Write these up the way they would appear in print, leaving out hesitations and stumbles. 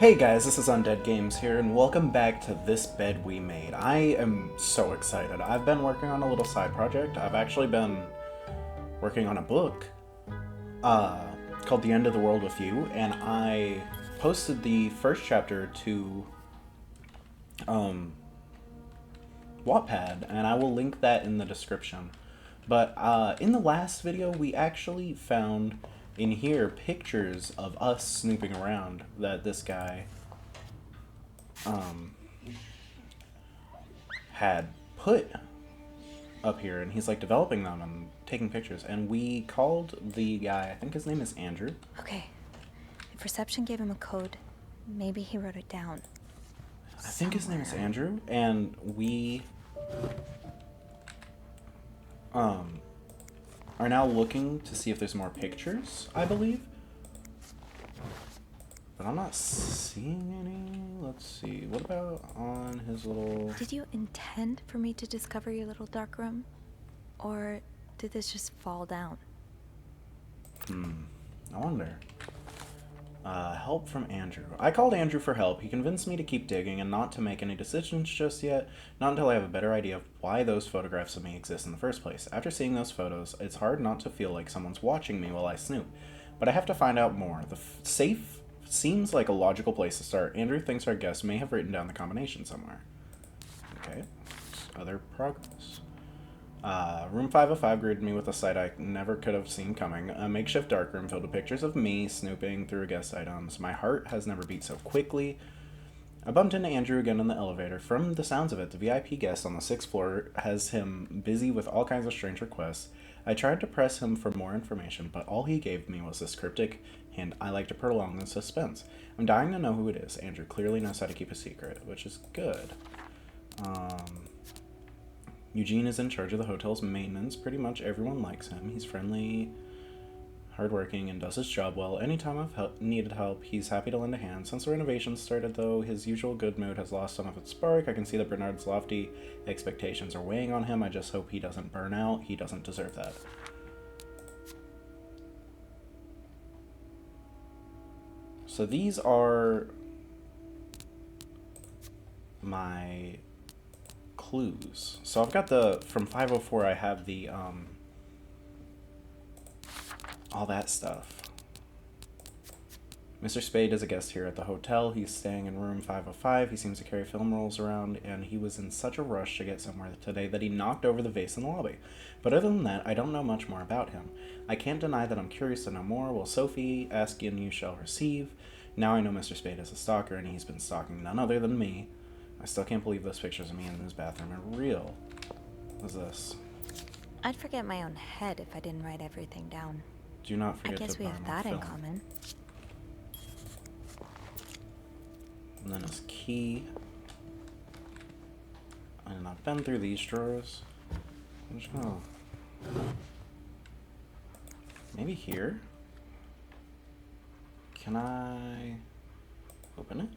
Hey guys, this is UndeadGames here, and welcome back to This Bed We Made. I am so excited. I've been working on a little side project. I've actually been working on a book called The End of the World with You, and I posted the first chapter to Wattpad, and I will link that in the description. But in the last video, we actually found in here pictures of us snooping around that this guy had put up here, and he's like developing them and taking pictures. And we called the guy, I think his name is Andrew. Okay. If reception gave him a code, maybe he wrote it down. I think his name is Andrew, and we are now looking to see if there's more pictures, I believe. But I'm not seeing any. Let's see. What about on his little... Did you intend for me to discover your little dark room? Or did this just fall down? I wonder. Help from Andrew. I called Andrew for help. He convinced me to keep digging and not to make any decisions just yet, not until I have a better idea of why those photographs of me exist in the first place. After seeing those photos, it's hard not to feel like someone's watching me while I snoop. But I have to find out more. The safe seems like a logical place to start. Andrew thinks our guest may have written down the combination somewhere. Okay. Other progress. Room 505 greeted me with a sight I never could have seen coming. A makeshift darkroom filled with pictures of me snooping through guest items. My heart has never beat so quickly. I bumped into Andrew again in the elevator. From the sounds of it, the VIP guest on the 6th floor has him busy with all kinds of strange requests. I tried to press him for more information, but all he gave me was this cryptic hint I like to prolong the suspense. I'm dying to know who it is. Andrew clearly knows how to keep a secret, which is good. Eugene is in charge of the hotel's maintenance. Pretty much everyone likes him. He's friendly, hardworking, and does his job well. Anytime I've needed help, he's happy to lend a hand. Since the renovations started, though, his usual good mood has lost some of its spark. I can see that Bernard's lofty expectations are weighing on him. I just hope he doesn't burn out. He doesn't deserve that. So these are my clues. So I've got from 504, I have the, all that stuff. Mr. Spade is a guest here at the hotel. He's staying in room 505. He seems to carry film rolls around, and he was in such a rush to get somewhere today that he knocked over the vase in the lobby. But other than that, I don't know much more about him. I can't deny that I'm curious to know more. Will Sophie ask and you shall receive. Now I know Mr. Spade is a stalker, and he's been stalking none other than me. I still can't believe those pictures of me in his bathroom are real. What's this? I'd forget my own head if I didn't write everything down. Do not forget to I guess we have that in common. And then his key. And I've been through these drawers. Oh. Maybe here? Can I open it?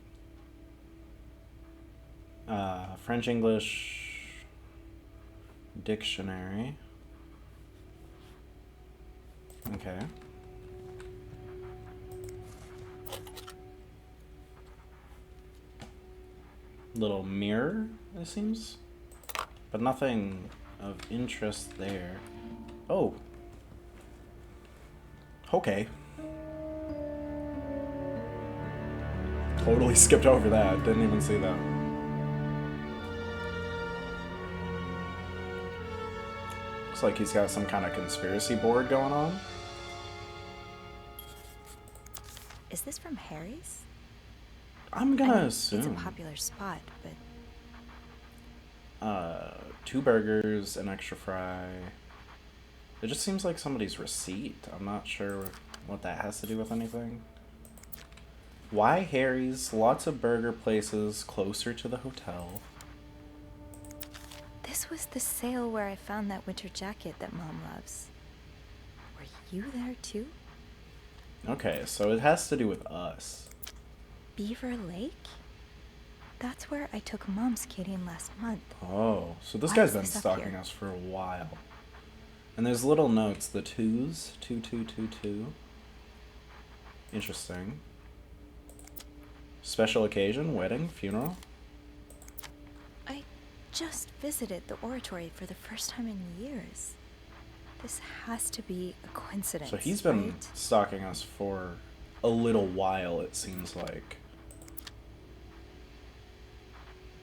French English dictionary. Okay. Little mirror, it seems. But nothing of interest there. Oh. Okay. Totally skipped over that. Didn't even see that. Looks like he's got some kind of conspiracy board going on. Is this from Harry's? I'm gonna assume. It's a popular spot, but... 2 burgers, an extra fry. It just seems like somebody's receipt. I'm not sure what that has to do with anything. Why Harry's? Lots of burger places closer to the hotel. This was the sale where I found that winter jacket that Mom loves. Were you there too? Okay, so it has to do with us. Beaver Lake? That's where I took Mom skating last month. Oh, so this Why guy's is been this up stalking here? us for a while. And there's little notes, the 2s, 2222. Interesting. Special occasion, wedding, funeral. I just visited the oratory for the first time in years. This has to be a coincidence, So he's been right? stalking us for a little while, it seems like.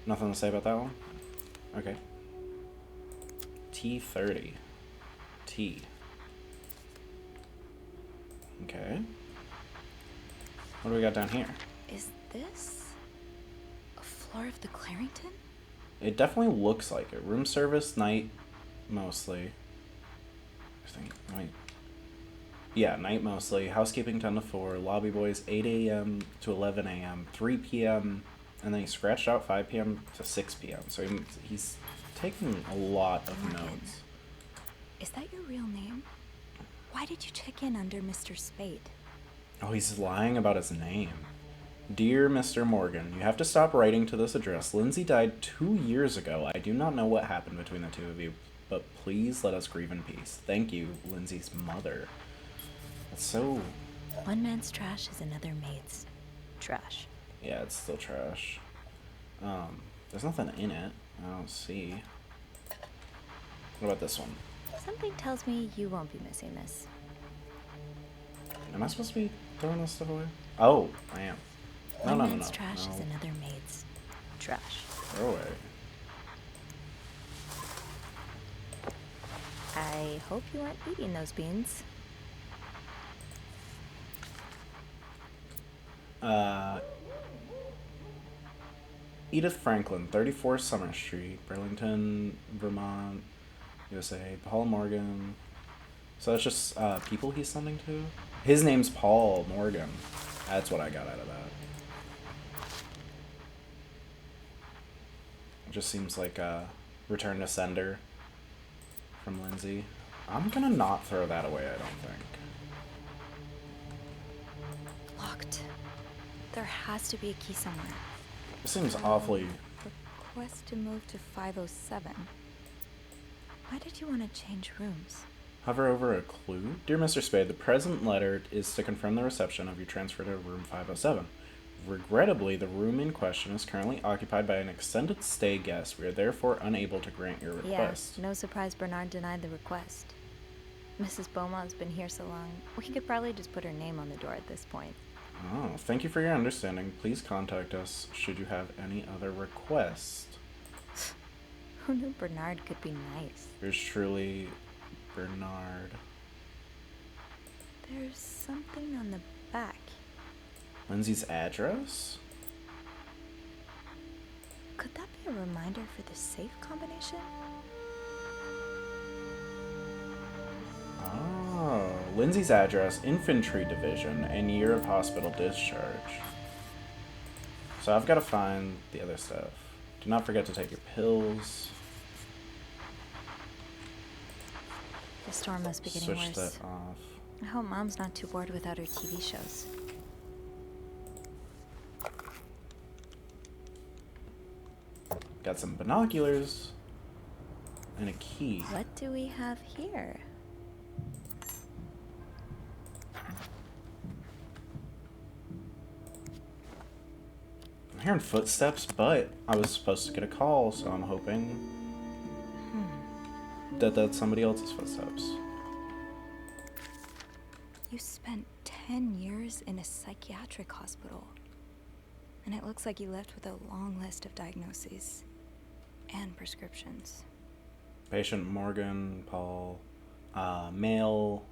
Nothing to say about that one? Okay. T30. T. Okay. What do we got down here? Is this a floor of the Clarington? It definitely looks like it. Room service, night, mostly. Yeah, night mostly. Housekeeping 10 to 4. Lobby boys 8 a.m. to 11 a.m. 3 p.m. And then he scratched out 5 p.m. to 6 p.m. So he's taking a lot of Morgan. notes. Is that your real name? Why did you check in under Mr. Spade? Oh, he's lying about his name. Dear Mr. Morgan, you have to stop writing to this address. Lindsay died 2 years ago. I do not know what happened between the two of you, but please let us grieve in peace. Thank you, Lindsay's mother. That's so... One man's trash is another maid's trash. Yeah, it's still trash. There's nothing in it. I don't see. What about this one? Something tells me you won't be missing this. Am I supposed to be throwing this stuff away? Oh, I am. No, One no, no, man's no. trash No. is another maid's trash. Throw away. I hope you aren't eating those beans. Edith Franklin, 34 Summer Street, Burlington, Vermont, USA. Paul Morgan. So that's just people he's sending to? His name's Paul Morgan. That's what I got out of that. It just seems like a return to sender from Lindsay. I'm gonna not throw that away, I don't think. Locked. There has to be a key somewhere. It seems awfully... Request to move to 507. Why did you want to change rooms? Hover over a clue. Dear Mr. Spade, the present letter is to confirm the reception of your transfer to room 507. Regrettably, the room in question is currently occupied by an extended stay guest. We are therefore unable to grant your request. Yeah, no surprise Bernard denied the request. Mrs. Beaumont's been here so long, we could probably just put her name on the door at this point. Oh, thank you for your understanding. Please contact us should you have any other request. Who knew Bernard could be nice? Yours truly, Bernard. There's something on the back. Lindsay's address? Could that be a reminder for the safe combination? Oh, Lindsay's address, infantry division, and year of hospital discharge. So I've got to find the other stuff. Do not forget to take your pills. The storm must be getting Switch worse. that off. I hope Mom's not too bored without her TV shows. Got some binoculars and a key. What do we have here? I'm hearing footsteps, but I was supposed to get a call, so I'm hoping that that's somebody else's footsteps. You spent 10 years in a psychiatric hospital. And it looks like you left with a long list of diagnoses and prescriptions. Patient Morgan, Paul, male,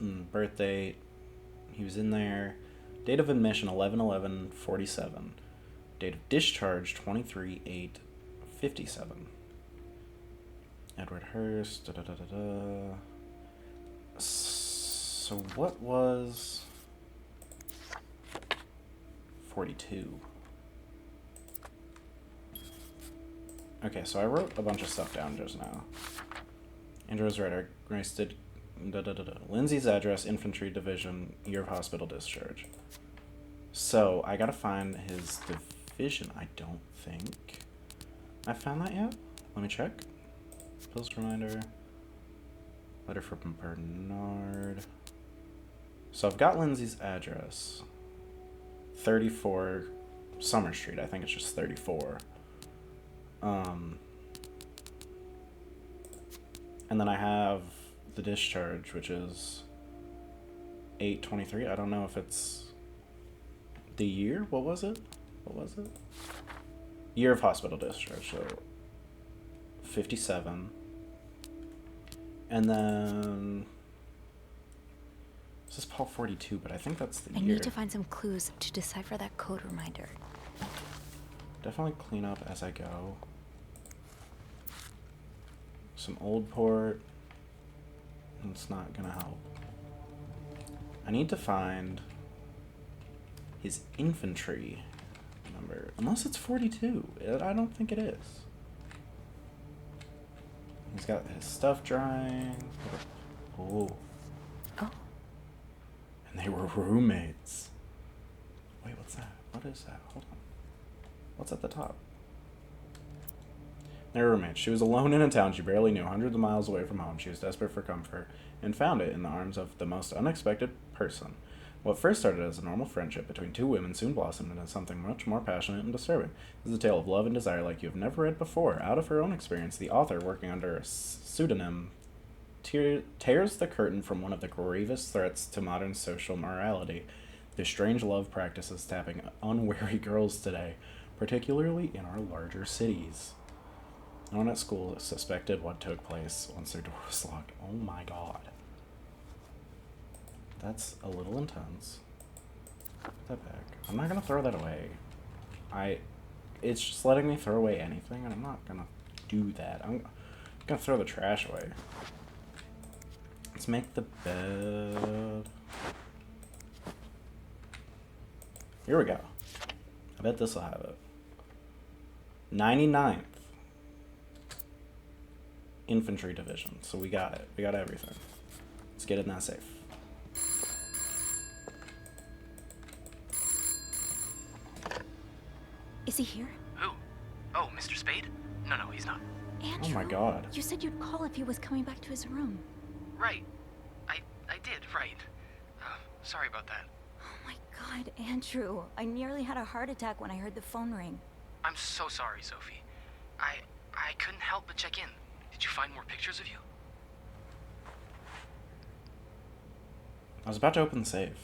birth date, he was in there. Date of admission 11/11/47. Date of discharge 23/8/57. Edward Hurst. Da, da, da, da, da. So what was 42? Okay, so I wrote a bunch of stuff down just now. Andrew was right. Grace did. Da, da, da, da. Lindsay's address, infantry division, year of hospital discharge. So I gotta find his division. I don't think I found that yet. Let me check. Pills reminder. Letter from Bernard. So I've got Lindsay's address. 34 Summer Street. I think it's just 34. And then I have the discharge, which is 823. I don't know if it's the year. What was it? Year of hospital discharge. So 57. And then this is Paul 42, but I think that's the year. I need to find some clues to decipher that code reminder. Definitely clean up as I go. Some old port. It's not gonna help. I need to find his infantry number. Unless it's 42. I don't think it is. He's got his stuff drying. Oh. Oh. And they were roommates. Wait, what's that? What is that? Hold on. What's at the top? They were roommates. She was alone in a town she barely knew, hundreds of miles away from home. She was desperate for comfort and found it in the arms of the most unexpected person. What first started as a normal friendship between two women soon blossomed into something much more passionate and disturbing. This is a tale of love and desire like you have never read before. Out of her own experience, the author, working under a pseudonym, tears the curtain from one of the gravest threats to modern social morality, the strange love practices tapping unwary girls today, particularly in our larger cities. No one at school suspected what took place once their door was locked. Oh my god. That's a little intense. Put that back. I'm not gonna throw that away. It's just letting me throw away anything, and I'm not gonna do that. I'm gonna throw the trash away. Let's make the bed. Here we go. I bet this will have it. 99th Infantry Division. So we got it. We got everything. Let's get in that safe. Is he here? Who? Oh, Mr. Spade? No, he's not. Andrew, Oh my god. You said you'd call if he was coming back to his room. Right. I did, right. Sorry about that. Oh my god, Andrew. I nearly had a heart attack when I heard the phone ring. I'm so sorry, Sophie. I couldn't help but check in. Did you find more pictures of you? I was about to open the safe.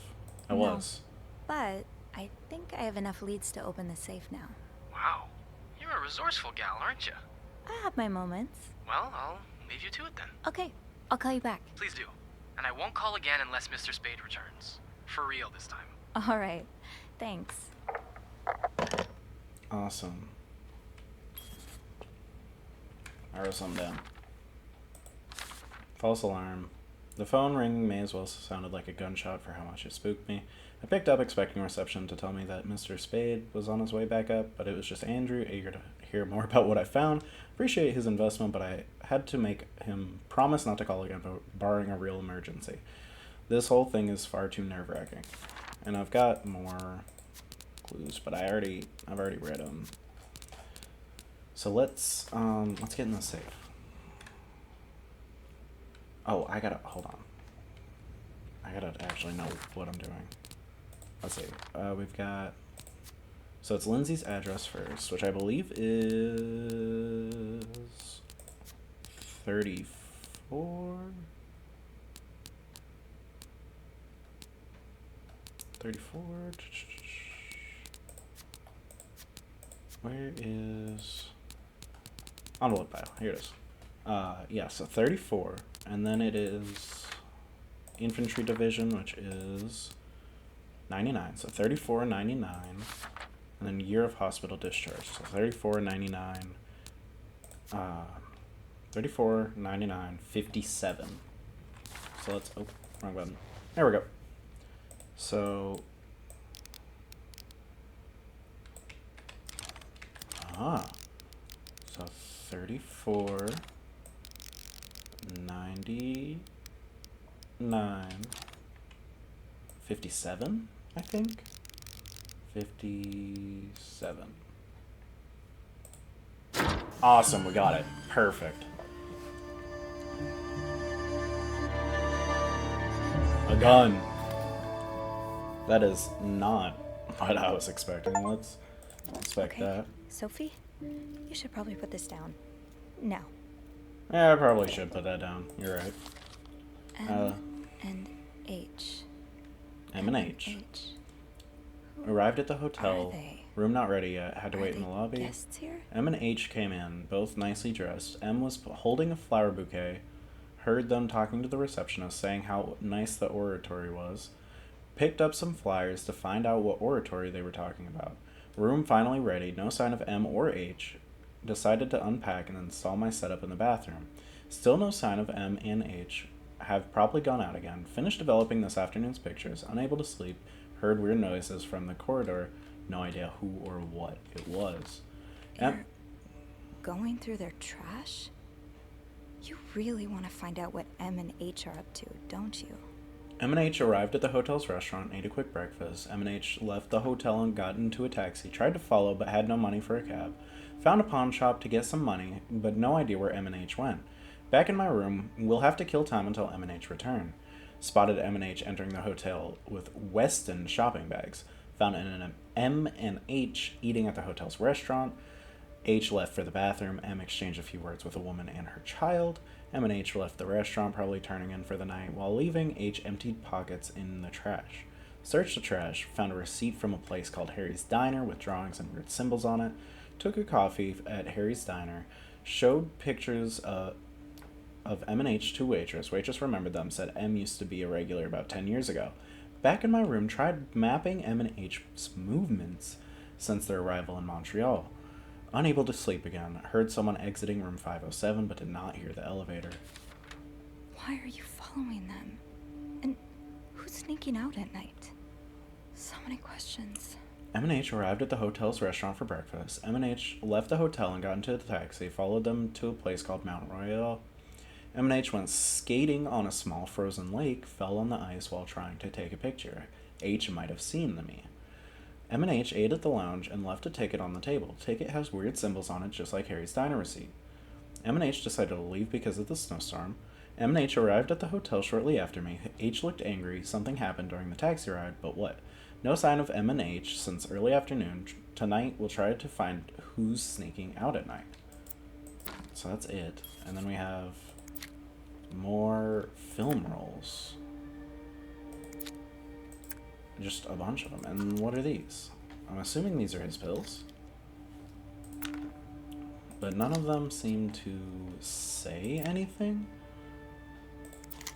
I was. But I think I have enough leads to open the safe now. Wow. You're a resourceful gal, aren't you? I have my moments. Well, I'll leave you to it then. Okay, I'll call you back. Please do. And I won't call again unless Mr. Spade returns. For real this time. All right, thanks. Awesome. I wrote something down. False alarm. The phone ringing may as well sounded like a gunshot for how much it spooked me. I picked up expecting reception to tell me that Mr. Spade was on his way back up, but it was just Andrew, eager to hear more about what I found. Appreciate his investment, but I had to make him promise not to call again, barring a real emergency. This whole thing is far too nerve-wracking. And I've got more clues, but I've already read them. So let's get in the safe. Oh, hold on. I gotta actually know what I'm doing. Let's see. We've got, so it's Lindsay's address first, which I believe is 34. 34. Where is envelope file? Here it is. Yeah, so 34, and then it is Infantry Division, which is 99. So 34, 99, and then year of hospital discharge. So 34, 99, 34, 99, 57. So let's, oh, wrong button. There we go. So, so 34, 99, 57, I think. 57. Awesome, we got it. Perfect. A gun. That is not what I was expecting. Let's inspect Okay, that. Sophie, you should probably put this down. Now. Yeah, I probably should put that down. You're right. M and H. M and H. Who Arrived at the are hotel. they? Room not ready yet. Had to Are wait in they the lobby. guests here? M and H came in, both nicely dressed. M was holding a flower bouquet. Heard them talking to the receptionist, saying how nice the oratory was. Picked up some flyers to find out what oratory they were talking about. Room finally ready. No sign of M or H. Decided to unpack and install my setup in the bathroom. Still no sign of M and H. Have probably gone out again. Finished developing this afternoon's pictures. Unable to sleep. Heard weird noises from the corridor. No idea who or what it was. You're going through their trash? You really want to find out what M and H are up to, don't you? M and H arrived at the hotel's restaurant, ate a quick breakfast. M and H left the hotel and got into a taxi. Tried to follow, but had no money for a cab. Found a pawn shop to get some money, but no idea where M and H went. Back in my room, we'll have to kill time until M and H return. Spotted M and H entering the hotel with Weston shopping bags. Found an M and H eating at the hotel's restaurant. H left for the bathroom. M exchanged a few words with a woman and her child. M and H left the restaurant, probably turning in for the night. While leaving, H emptied pockets in the trash. Searched the trash, found a receipt from a place called Harry's Diner with drawings and weird symbols on it. Took a coffee at Harry's Diner. Showed pictures of M and H to waitress. Waitress remembered them, said M used to be a regular about 10 years ago. Back in my room, tried mapping M and H's movements since their arrival in Montreal. Unable to sleep again. Heard someone exiting room 507, but did not hear the elevator. Why are you following them? And who's sneaking out at night? So many questions. M and H arrived at the hotel's restaurant for breakfast. M and H left the hotel and got into the taxi, followed them to a place called Mount Royal. M and H went skating on a small frozen lake, fell on the ice while trying to take a picture. H might have seen me. M and H ate at the lounge and left a ticket on the table. Ticket has weird symbols on it, just like Harry's Diner receipt. M and H decided to leave because of the snowstorm. M and H arrived at the hotel shortly after me. H looked angry. Something happened during the taxi ride, but what? No sign of M and H since early afternoon. Tonight we'll try to find who's sneaking out at night. So that's it. And then we have more film rolls. Just a bunch of them. And what are these? I'm assuming these are his pills. But none of them seem to say anything.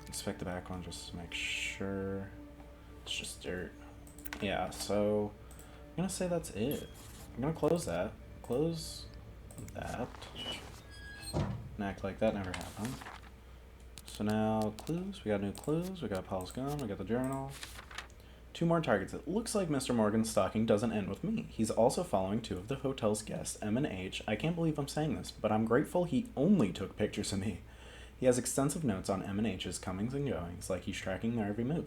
Inspect the back one just to make sure. It's just dirt. Yeah, so I'm gonna say that's it. I'm gonna close that. Close that. And act like that never happened. So now clues. We got new clues. We got Paul's gun. We got the journal. 2 more targets. It looks like Mr. Morgan's stalking doesn't end with me. He's also following 2 of the hotel's guests, M and H. I can't believe I'm saying this, but I'm grateful he only took pictures of me. He has extensive notes on M and H's comings and goings, like he's tracking their every move.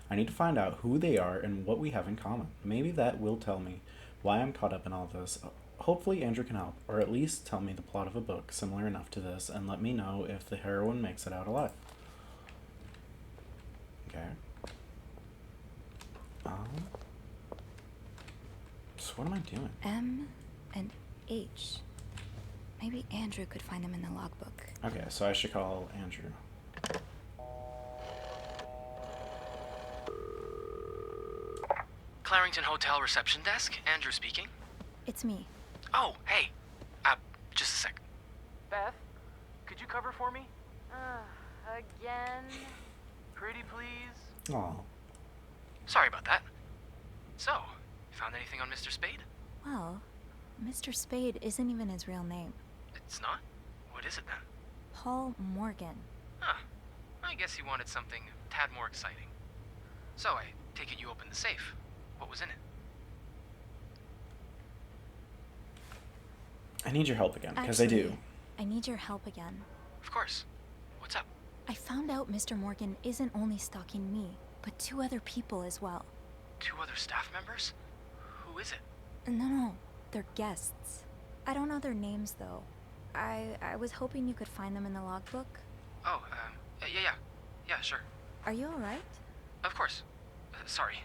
I need to find out who they are and what we have in common. Maybe that will tell me why I'm caught up in all this. Hopefully Andrew can help, or at least tell me the plot of a book similar enough to this, and let me know if the heroine makes it out alive. Okay. So what am I doing? M and H. Maybe Andrew could find them in the logbook. Okay, so I should call Andrew. Clarington Hotel reception desk. Andrew speaking. It's me. Oh, hey. Just a sec. Beth, could you cover for me? Again? Pretty please. Aw. Sorry about that. So, you found anything on Mr. Spade? Well, Mr. Spade isn't even his real name. It's not? What is it then? Paul Morgan. Huh. I guess you wanted something a tad more exciting. So, I take it you opened the safe. What was in it? I need your help again, because I do. Actually, I need your help again. Of course. What's up? I found out Mr. Morgan isn't only stalking me, but 2 other people as well. 2 other staff members? Who is it? No, they're guests. I don't know their names, though. I was hoping you could find them in the logbook. Oh, yeah, sure. Are you alright? Of course. Sorry.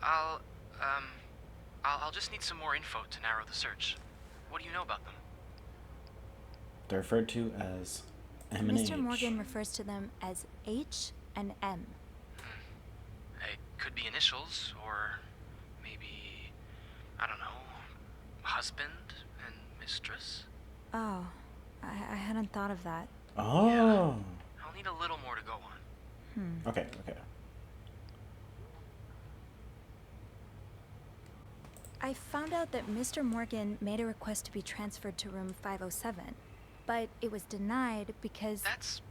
I'll Um, I'll just need some more info to narrow the search. What do you know about them? They're referred to as M and H. Mr. Morgan refers to them as H and M. It could be initials, or maybe, I don't know, husband and mistress? Oh, I hadn't thought of that. Oh. Yeah. I'll need a little more to go on. Okay. I found out that Mr. Morgan made a request to be transferred to room 507, but it was denied because... That's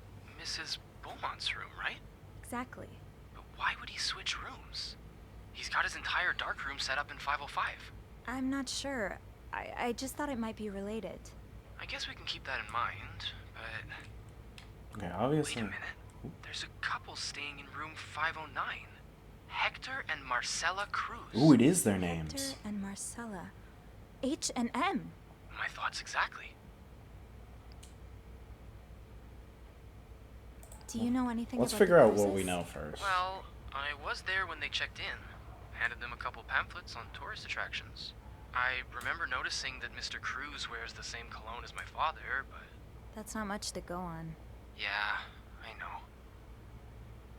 Mrs. Beaumont's room, right? Exactly. But why would he switch rooms? He's got his entire dark room set up in 505. I'm not sure. I just thought it might be related. I guess we can keep that in mind, but... Okay, obviously. Wait a minute. There's a couple staying in room 509. Hector and Marcella Cruz. Ooh, it is their names. Hector and Marcella. H and M. My thoughts exactly. Do you know anything Let's about figure the out what Cruzes? we know first. Well, I was there when they checked in. Handed them a couple pamphlets on tourist attractions. I remember noticing that Mr. Cruz wears the same cologne as my father, but... That's not much to go on. Yeah, I know.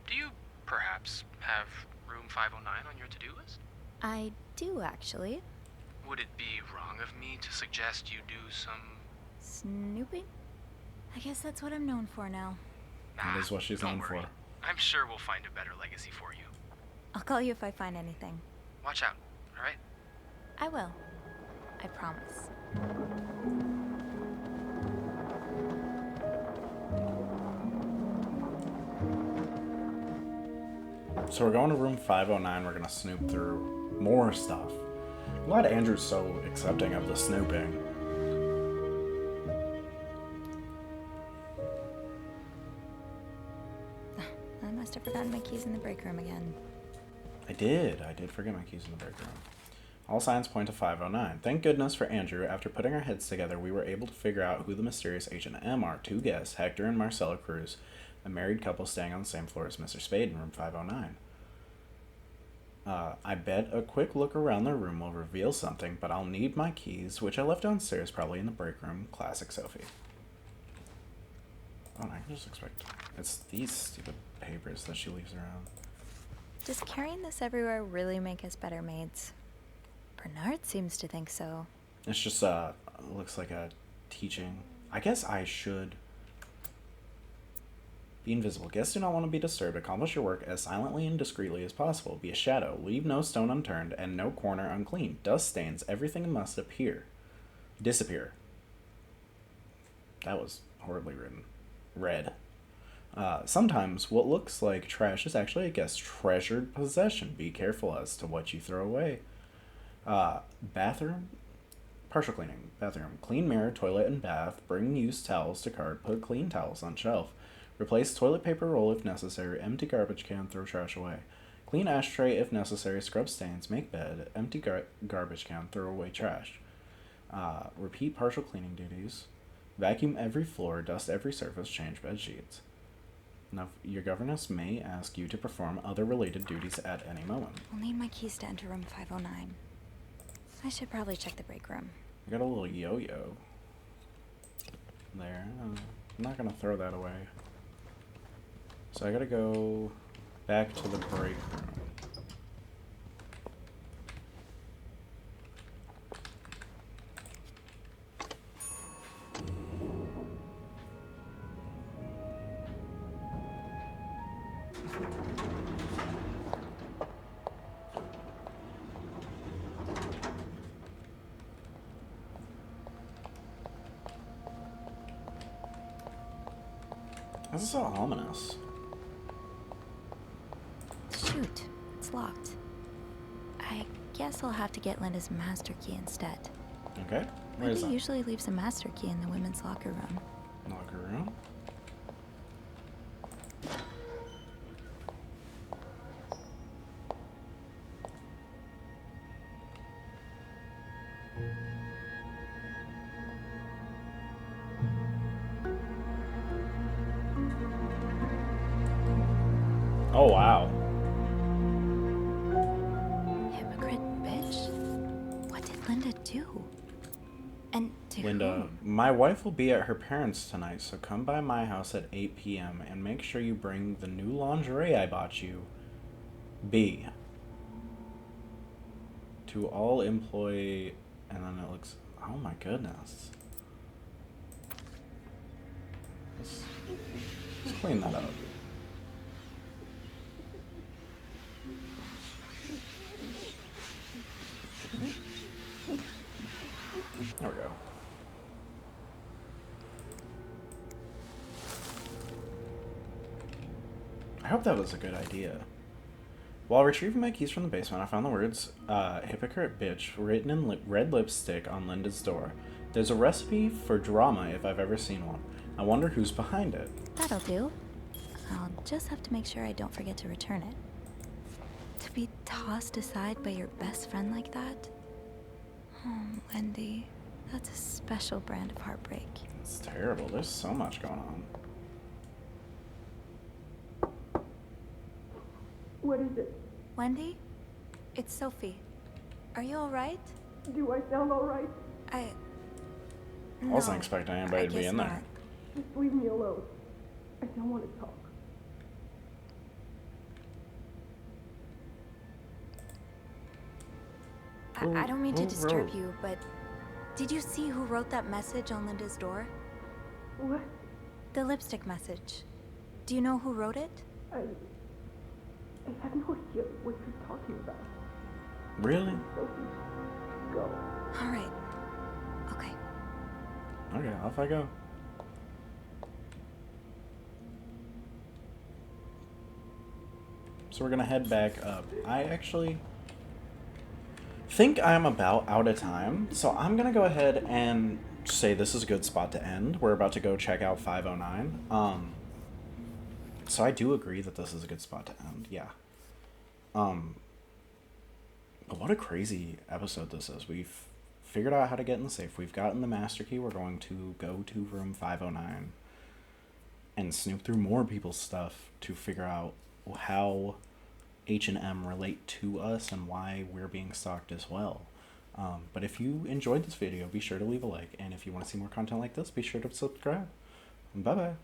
Do you, perhaps, have room 509 on your to-do list? I do, actually. Would it be wrong of me to suggest you do some... Snooping? I guess that's what I'm known for now. That is what she's don't known worry. for. I'm sure we'll find a better legacy for you. I'll call you if I find anything. Watch out, alright? I will. I promise. So we're going to room 509. We're going to snoop through more stuff. I'm glad Andrew's so accepting of the snooping. I must have forgotten my keys in the break room again. I did forget my keys in the break room. All signs point to 509. Thank goodness for Andrew. After putting our heads together, we were able to figure out who the mysterious H and M are. Two guests, Hector and Marcella Cruz, a married couple staying on the same floor as Mr. Spade in room 509. I bet a quick look around the room will reveal something, but I'll need my keys, which I left downstairs, probably in the break room. Classic Sophie. Oh, I can just expect... It's these stupid papers that she leaves around. Does carrying this everywhere really make us better maids? Bernard seems to think so. It's just, looks like a teaching. I guess I should be invisible. Guests do not want to be disturbed. Accomplish your work as silently and discreetly as possible. Be a shadow. Leave no stone unturned and no corner unclean. Dust stains. Everything must disappear. That was horribly written. Read. Sometimes what looks like trash is actually a guest's treasured possession. Be careful as to what you throw away. Bathroom. Partial cleaning. Bathroom. Clean mirror, toilet, and bath. Bring used towels to cart. Put clean towels on shelf. Replace toilet paper roll if necessary. Empty garbage can. Throw trash away. Clean ashtray if necessary. Scrub stains. Make bed. Empty garbage can. Throw away trash. Repeat partial cleaning duties. Vacuum every floor. Dust every surface. Change bed sheets. Now, your governess may ask you to perform other related duties at any moment. I'll need my keys to enter room 509. I should probably check the break room. I got a little yo-yo there. I'm not gonna throw that away. So I gotta go back to the break room. This is so ominous. Shoot, it's locked. I guess I'll have to get Linda's master key instead. Okay, where is Linda that? usually leaves a master key in the women's locker room. Locker room. Oh wow. Hypocrite Linda do? And to Linda, whom? my wife will be at her parents' tonight, so come by my house at 8 p.m. and make sure you bring the new lingerie I bought you. B. To all employee. And then it looks. Oh my goodness. Let's clean that up. There we go. I hope that was a good idea. While retrieving my keys from the basement, I found the words, hypocrite bitch, written in red lipstick on Linda's door. There's a recipe for drama if I've ever seen one. I wonder who's behind it. That'll do. I'll just have to make sure I don't forget to return it. To be tossed aside by your best friend like that? Oh, Wendy, that's a special brand of heartbreak. It's terrible. There's so much going on. What is it? Wendy? It's Sophie. Are you alright? Do I sound alright? I Wasn't expecting anybody to be guess in there. not. Just leave me alone. I don't want to talk. I don't mean to Who disturb wrote? you, but did you see who wrote that message on Linda's door? What? The lipstick message. Do you know who wrote it? I have no idea what you're talking about. Really? Sophie, go. Alright. Okay. Okay, off I go. So we're gonna head back up. I actually think I'm about out of time, so I'm gonna go ahead and say this is a good spot to end. We're about to go check out 509. So I do agree that this is a good spot to end. Yeah. But what a crazy episode this is. We've figured out how to get in the safe. We've gotten the master key. We're going to go to room 509 and snoop through more people's stuff to figure out how H&M relate to us and why we're being stalked as well. But if you enjoyed this video, be sure to leave a like. And if you want to see more content like this, be sure to subscribe. Bye-bye.